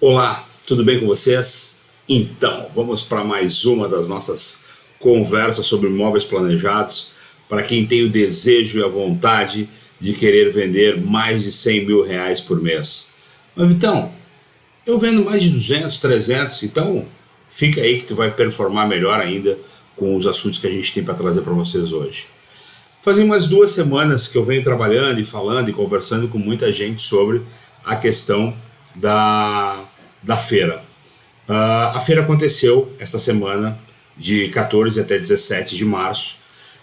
Olá, tudo bem com vocês? Então, vamos para mais uma das nossas conversas sobre imóveis planejados para quem tem o desejo e a vontade de querer vender mais de R$ 100.000 por mês. Mas Vitão, eu vendo mais de 200, 300, então fica aí que tu vai performar melhor ainda com os assuntos que a gente tem para trazer para vocês hoje. Fazem umas 2 semanas que eu venho trabalhando e falando e conversando com muita gente sobre a questão da feira. A feira aconteceu esta semana, de 14 até 17 de março,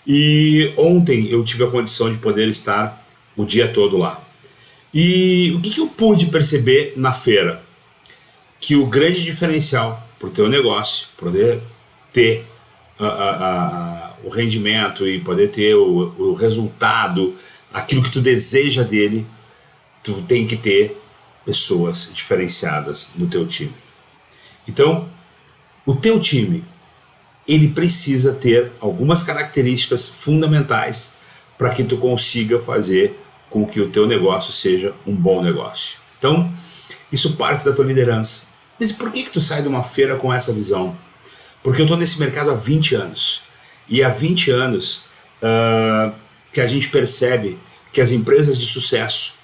e ontem eu tive a condição de poder estar o dia todo lá. E o que eu pude perceber na feira? Que o grande diferencial para o teu negócio, poder ter o rendimento e poder ter o resultado, aquilo que tu deseja dele, tu tem que ter pessoas diferenciadas no teu time. Então, o teu time, ele precisa ter algumas características fundamentais para que tu consiga fazer com que o teu negócio seja um bom negócio. Então, isso parte da tua liderança. Mas por que tu sai de uma feira com essa visão? Porque eu estou nesse mercado há 20 anos. E há 20 anos que a gente percebe que as empresas de sucesso,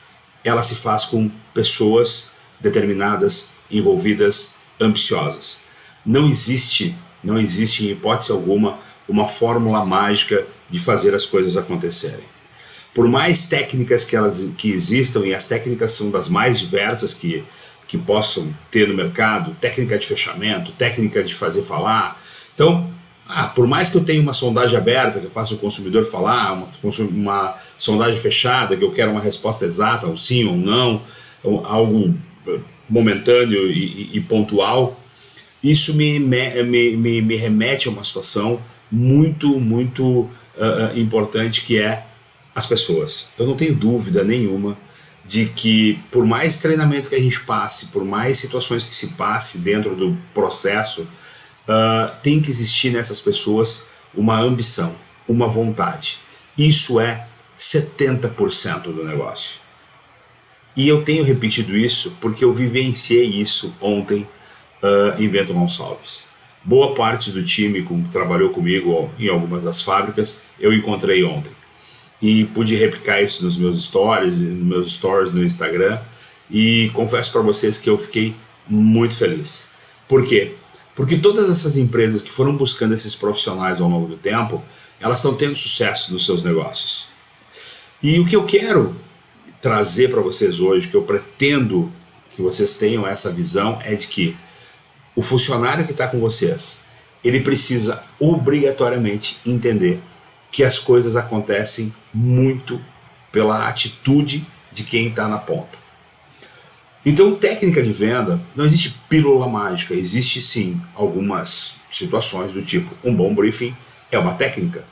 ela se faz com pessoas determinadas, envolvidas, ambiciosas. Não existe em hipótese alguma uma fórmula mágica de fazer as coisas acontecerem. Por mais técnicas que existam, e as técnicas são das mais diversas que possam ter no mercado, técnica de fechamento, técnica de fazer falar. Então, por mais que eu tenha uma sondagem aberta, que eu faça o consumidor falar, uma sondagem fechada, que eu quero uma resposta exata, um sim ou um não, algo momentâneo e pontual, isso me remete a uma situação muito importante, que é as pessoas. Eu não tenho dúvida nenhuma de que, por mais treinamento que a gente passe, por mais situações que se passe dentro do processo, tem que existir nessas pessoas uma ambição, uma vontade. Isso é 70% do negócio. E eu tenho repetido isso porque eu vivenciei isso ontem em Bento Gonçalves. Boa parte do time que trabalhou comigo em algumas das fábricas eu encontrei ontem. E pude replicar isso nos meus stories no Instagram, e confesso para vocês que eu fiquei muito feliz. Por quê? Porque todas essas empresas que foram buscando esses profissionais ao longo do tempo, elas estão tendo sucesso nos seus negócios. E o que eu quero trazer para vocês hoje, que eu pretendo que vocês tenham essa visão, é de que o funcionário que está com vocês, ele precisa obrigatoriamente entender que as coisas acontecem muito pela atitude de quem está na ponta. Então, técnica de venda, não existe pílula mágica, existe sim algumas situações do tipo, um bom briefing é uma técnica.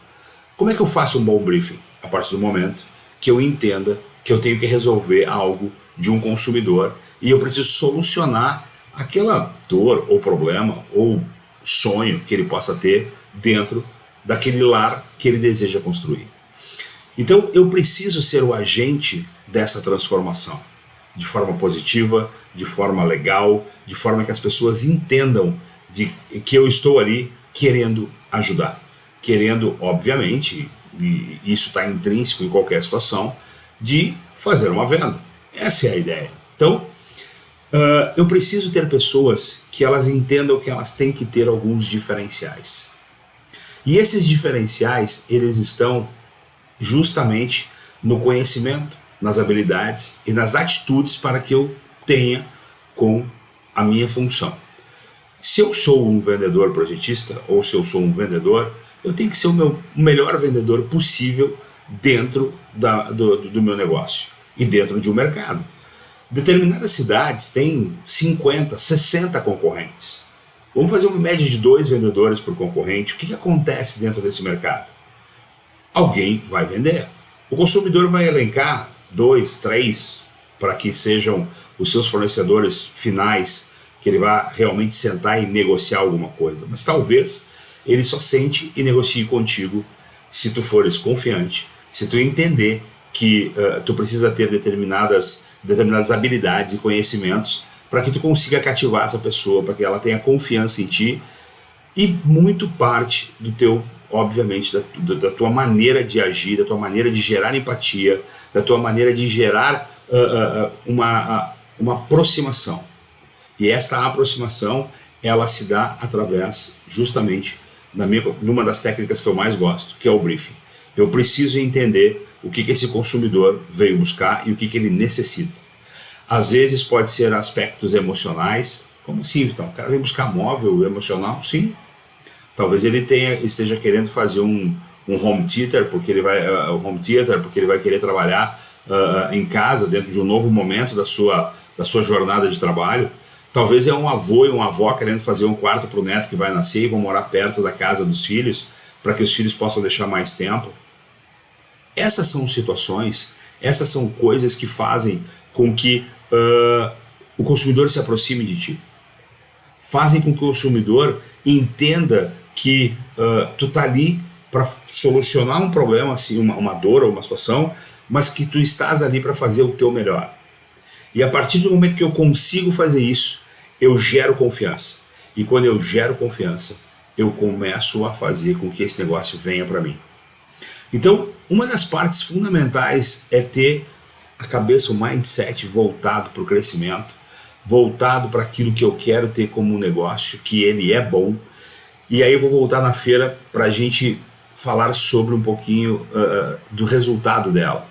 Como é que eu faço um bom briefing? A partir do momento que eu entenda que eu tenho que resolver algo de um consumidor e eu preciso solucionar aquela dor ou problema ou sonho que ele possa ter dentro daquele lar que ele deseja construir. Então eu preciso ser o agente dessa transformação, de forma positiva, de forma legal, de forma que as pessoas entendam que eu estou ali querendo ajudar, querendo, obviamente, e isso está intrínseco em qualquer situação, de fazer uma venda. Essa é a ideia. Então, eu preciso ter pessoas que elas entendam que elas têm que ter alguns diferenciais. E esses diferenciais, eles estão justamente no conhecimento, nas habilidades e nas atitudes para que eu tenha com a minha função. Se eu sou um vendedor projetista, ou se eu sou um vendedor, eu tenho que ser o melhor vendedor possível dentro do meu negócio e dentro de um mercado. Determinadas cidades têm 50, 60 concorrentes. Vamos fazer uma média de 2 vendedores por concorrente. O que acontece dentro desse mercado? Alguém vai vender. O consumidor vai elencar 2, 3 para que sejam os seus fornecedores finais, que ele vai realmente sentar e negociar alguma coisa. Mas talvez ele só sente e negocie contigo se tu fores confiante, se tu entender que tu precisa ter determinadas habilidades e conhecimentos para que tu consiga cativar essa pessoa, para que ela tenha confiança em ti, e muito parte do teu, obviamente, da tua maneira de agir, da tua maneira de gerar empatia, da tua maneira de gerar uma aproximação. E esta aproximação, ela se dá através, justamente, numa das técnicas que eu mais gosto, que é o briefing. Eu preciso entender o que esse consumidor veio buscar e o que ele necessita. Às vezes pode ser aspectos emocionais. Como assim? Então, o cara veio buscar móvel emocional? Sim. Talvez ele esteja querendo fazer um home theater, porque ele vai querer trabalhar em casa, dentro de um novo momento da sua jornada de trabalho. Talvez é um avô e uma avó querendo fazer um quarto para o neto que vai nascer e vão morar perto da casa dos filhos, para que os filhos possam deixar mais tempo. Essas são situações, essas são coisas que fazem com que o consumidor se aproxime de ti. Fazem com que o consumidor entenda que tu tá ali para solucionar um problema, assim, uma dor ou uma situação, mas que tu estás ali para fazer o teu melhor. E a partir do momento que eu consigo fazer isso, eu gero confiança. E quando eu gero confiança, eu começo a fazer com que esse negócio venha para mim. Então, uma das partes fundamentais é ter a cabeça, o mindset voltado para o crescimento, voltado para aquilo que eu quero ter como um negócio, que ele é bom. E aí eu vou voltar na feira para a gente falar sobre um pouquinho do resultado dela.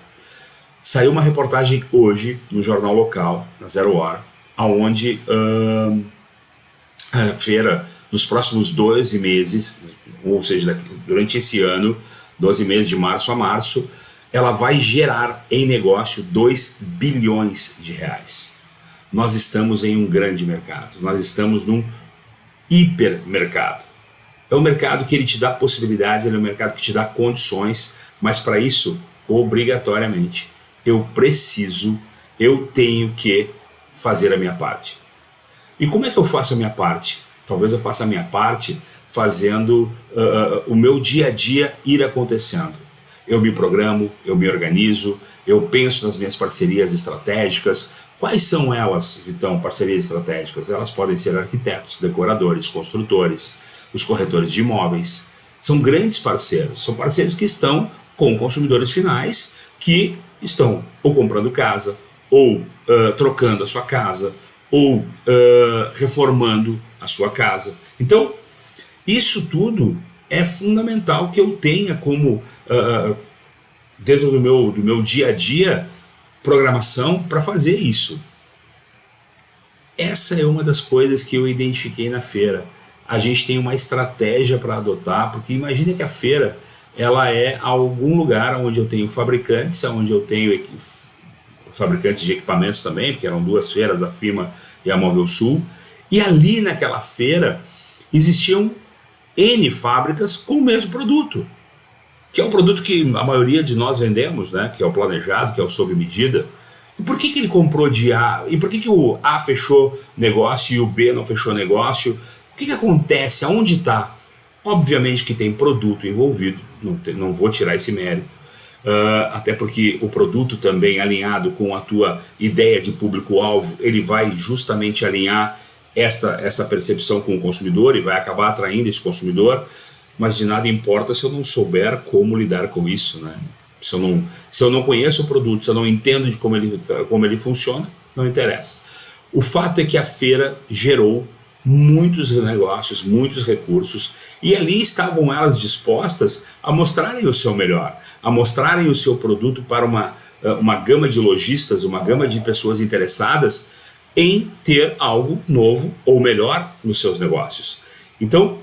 Saiu uma reportagem hoje no jornal local, na Zero Hora, onde a feira, nos próximos 12 meses, ou seja, durante esse ano, 12 meses de março a março, ela vai gerar em negócio 2 bilhões de reais. Nós estamos em um grande mercado, nós estamos num hipermercado. É um mercado que ele te dá possibilidades, ele é um mercado que te dá condições, mas para isso, obrigatoriamente, eu tenho que fazer a minha parte. E como é que eu faço a minha parte? Talvez eu faça a minha parte fazendo o meu dia a dia ir acontecendo. Eu me programo, eu me organizo, eu penso nas minhas parcerias estratégicas. Quais são elas, Vitão, parcerias estratégicas? Elas podem ser arquitetos, decoradores, construtores, os corretores de imóveis. São grandes parceiros, são parceiros que estão com consumidores finais que estão ou comprando casa, ou trocando a sua casa, ou reformando a sua casa. Então, isso tudo é fundamental que eu tenha como, dentro do meu dia a dia, programação para fazer isso. Essa é uma das coisas que eu identifiquei na feira. A gente tem uma estratégia para adotar, porque imagina que a feira ela é algum lugar onde eu tenho fabricantes, onde eu tenho fabricantes de equipamentos também, porque eram 2 feiras, a FIMA e a Móvel Sul, e ali naquela feira existiam N fábricas com o mesmo produto, que é o produto que a maioria de nós vendemos, né? Que é o planejado, que é o sob medida. E por que ele comprou de A? E por que o A fechou negócio e o B não fechou negócio? O que acontece? Aonde está? Obviamente que tem produto envolvido, não vou tirar esse mérito, até porque o produto também alinhado com a tua ideia de público-alvo, ele vai justamente alinhar essa percepção com o consumidor e vai acabar atraindo esse consumidor, mas de nada importa se eu não souber como lidar com isso, né? Se eu não conheço o produto, se eu não entendo de como ele funciona, não interessa. O fato é que a feira gerou muitos negócios, muitos recursos, e ali estavam elas dispostas a mostrarem o seu melhor, a mostrarem o seu produto para uma gama de lojistas, uma gama de pessoas interessadas em ter algo novo ou melhor nos seus negócios. Então,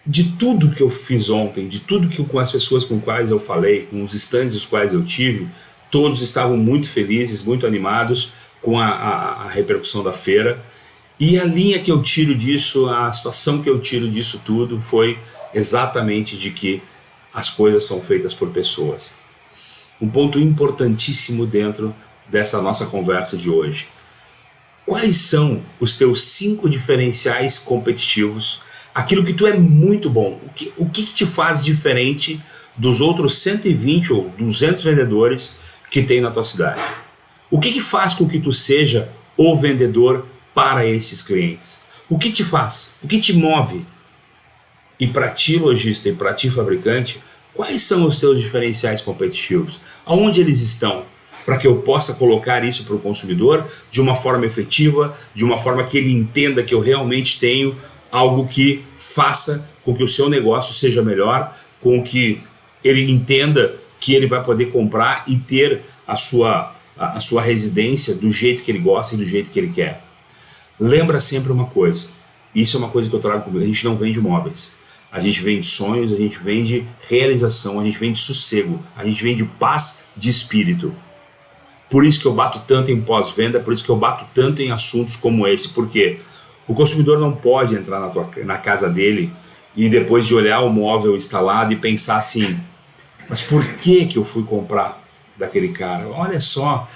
de tudo que eu fiz ontem, de tudo que com as pessoas com quais eu falei, com os stands os quais eu tive, todos estavam muito felizes, muito animados com a repercussão da feira. E a linha que eu tiro disso, a situação que eu tiro disso tudo foi exatamente de que as coisas são feitas por pessoas. Um ponto importantíssimo dentro dessa nossa conversa de hoje. Quais são os teus 5 diferenciais competitivos? Aquilo que tu é muito bom. O que te faz diferente dos outros 120 ou 200 vendedores que tem na tua cidade? O que faz com que tu seja o vendedor para esses clientes? O que te faz? O que te move? E para ti, lojista, e para ti, fabricante, quais são os teus diferenciais competitivos? Aonde eles estão? Para que eu possa colocar isso para o consumidor de uma forma efetiva, de uma forma que ele entenda que eu realmente tenho algo que faça com que o seu negócio seja melhor, com que ele entenda que ele vai poder comprar e ter a sua residência do jeito que ele gosta e do jeito que ele quer. Lembra sempre uma coisa, isso é uma coisa que eu trago comigo, a gente não vende móveis. A gente vende sonhos, a gente vende realização, a gente vende sossego, a gente vende paz de espírito. Por isso que eu bato tanto em pós-venda, por isso que eu bato tanto em assuntos como esse, porque o consumidor não pode entrar na casa dele e depois de olhar o móvel instalado e pensar assim, mas por que eu fui comprar daquele cara? Olha só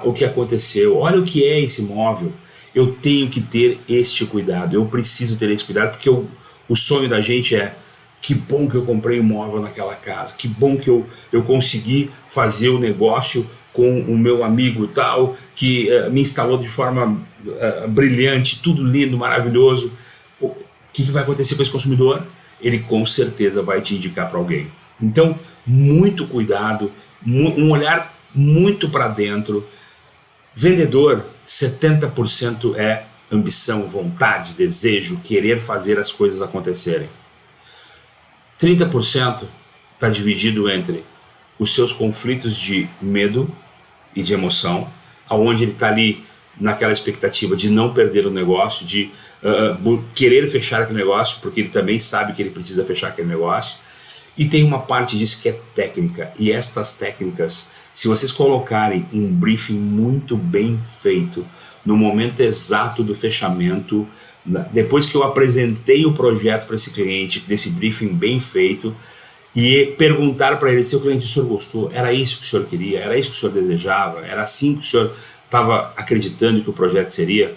o que aconteceu, olha o que é esse móvel. Eu tenho que ter este cuidado, eu preciso ter esse cuidado, porque o sonho da gente é, que bom que eu comprei um móvel naquela casa, que bom que eu consegui fazer o negócio com o meu amigo tal, que me instalou de forma brilhante, tudo lindo, maravilhoso. O que vai acontecer com esse consumidor? Ele com certeza vai te indicar para alguém. Então, muito cuidado, um olhar muito para dentro. Vendedor, 70% é ambição, vontade, desejo, querer fazer as coisas acontecerem. 30% está dividido entre os seus conflitos de medo e de emoção, aonde ele está ali naquela expectativa de não perder o negócio, de querer fechar aquele negócio, porque ele também sabe que ele precisa fechar aquele negócio. E tem uma parte disso que é técnica, e estas técnicas, se vocês colocarem um briefing muito bem feito, no momento exato do fechamento, depois que eu apresentei o projeto para esse cliente, desse briefing bem feito, e perguntar para ele se o cliente, o senhor gostou, era isso que o senhor queria, era isso que o senhor desejava, era assim que o senhor estava acreditando que o projeto seria?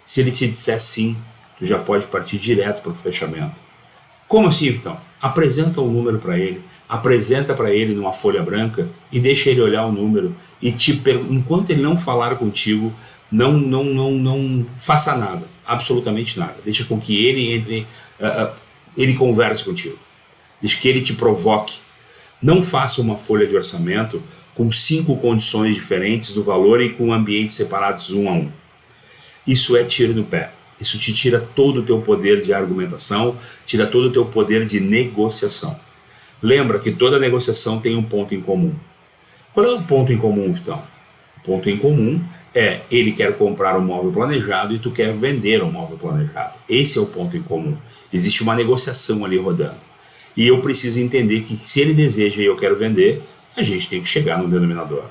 Se ele te disser sim, tu já pode partir direto para o fechamento. Como assim, então? Apresenta um número para ele, apresenta para ele numa folha branca e deixa ele olhar o número e enquanto ele não falar contigo, não faça nada, absolutamente nada. Deixa com que ele entre, ele converse contigo. Deixa que ele te provoque. Não faça uma folha de orçamento com 5 condições diferentes do valor e com ambientes separados um a um. Isso é tiro no pé. Isso te tira todo o teu poder de argumentação, tira todo o teu poder de negociação. Lembra que toda negociação tem um ponto em comum. Qual é o ponto em comum, Vitão? O ponto em comum é ele quer comprar um móvel planejado e tu quer vender um móvel planejado. Esse é o ponto em comum. Existe uma negociação ali rodando. E eu preciso entender que se ele deseja e eu quero vender, a gente tem que chegar no denominador.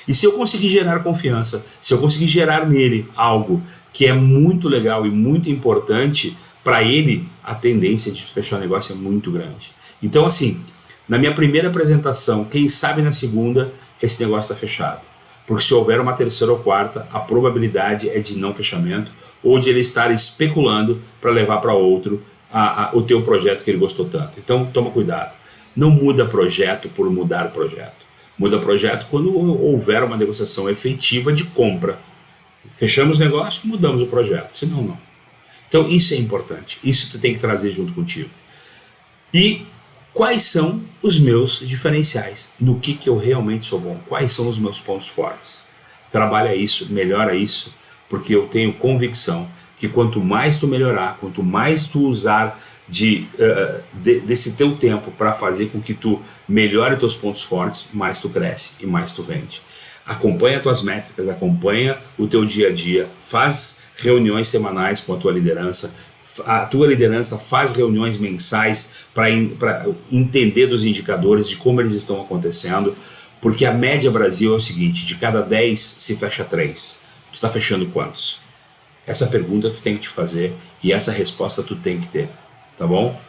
E se eu conseguir gerar confiança, se eu conseguir gerar nele algo que é muito legal e muito importante, para ele a tendência de fechar o negócio é muito grande. Então assim, na minha primeira apresentação, quem sabe na segunda, esse negócio está fechado. Porque se houver uma terceira ou quarta, a probabilidade é de não fechamento ou de ele estar especulando para levar para outro o teu projeto que ele gostou tanto. Então toma cuidado. Não muda projeto por mudar projeto. Muda projeto quando houver uma negociação efetiva de compra. Fechamos o negócio, mudamos o projeto. Senão não. Então isso é importante. Isso tu tem que trazer junto contigo. E quais são os meus diferenciais? No que eu realmente sou bom? Quais são os meus pontos fortes? Trabalha isso, melhora isso, porque eu tenho convicção que quanto mais tu melhorar, quanto mais tu usar desse teu tempo para fazer com que tu melhore teus pontos fortes, mais tu cresce e mais tu vende. Acompanha tuas métricas, acompanha o teu dia a dia, faz reuniões semanais com a tua liderança, faz reuniões mensais para entender dos indicadores, de como eles estão acontecendo, porque a média Brasil é o seguinte, de cada 10 se fecha 3. Tu está fechando quantos? Essa pergunta tu tem que te fazer e essa resposta tu tem que ter, tá bom?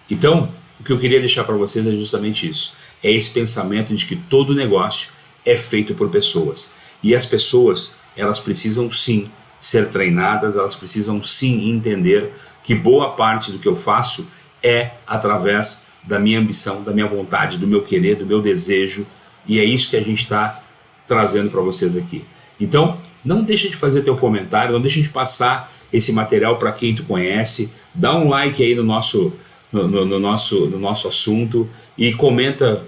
Então, o que eu queria deixar para vocês é justamente isso. É esse pensamento de que todo negócio é feito por pessoas. E as pessoas, elas precisam sim ser treinadas, elas precisam sim entender que boa parte do que eu faço é através da minha ambição, da minha vontade, do meu querer, do meu desejo. E é isso que a gente está trazendo para vocês aqui. Então, não deixa de fazer teu comentário, não deixa de passar esse material para quem tu conhece, dá um like aí no nosso assunto e comenta,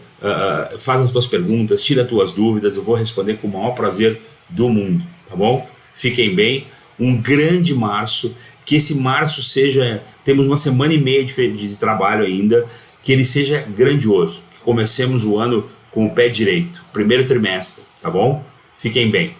faz as tuas perguntas, tira as tuas dúvidas, eu vou responder com o maior prazer do mundo, tá bom? Fiquem bem, um grande março, que esse março seja, temos uma semana e meia de trabalho ainda, que ele seja grandioso, que comecemos o ano com o pé direito, primeiro trimestre, tá bom? Fiquem bem.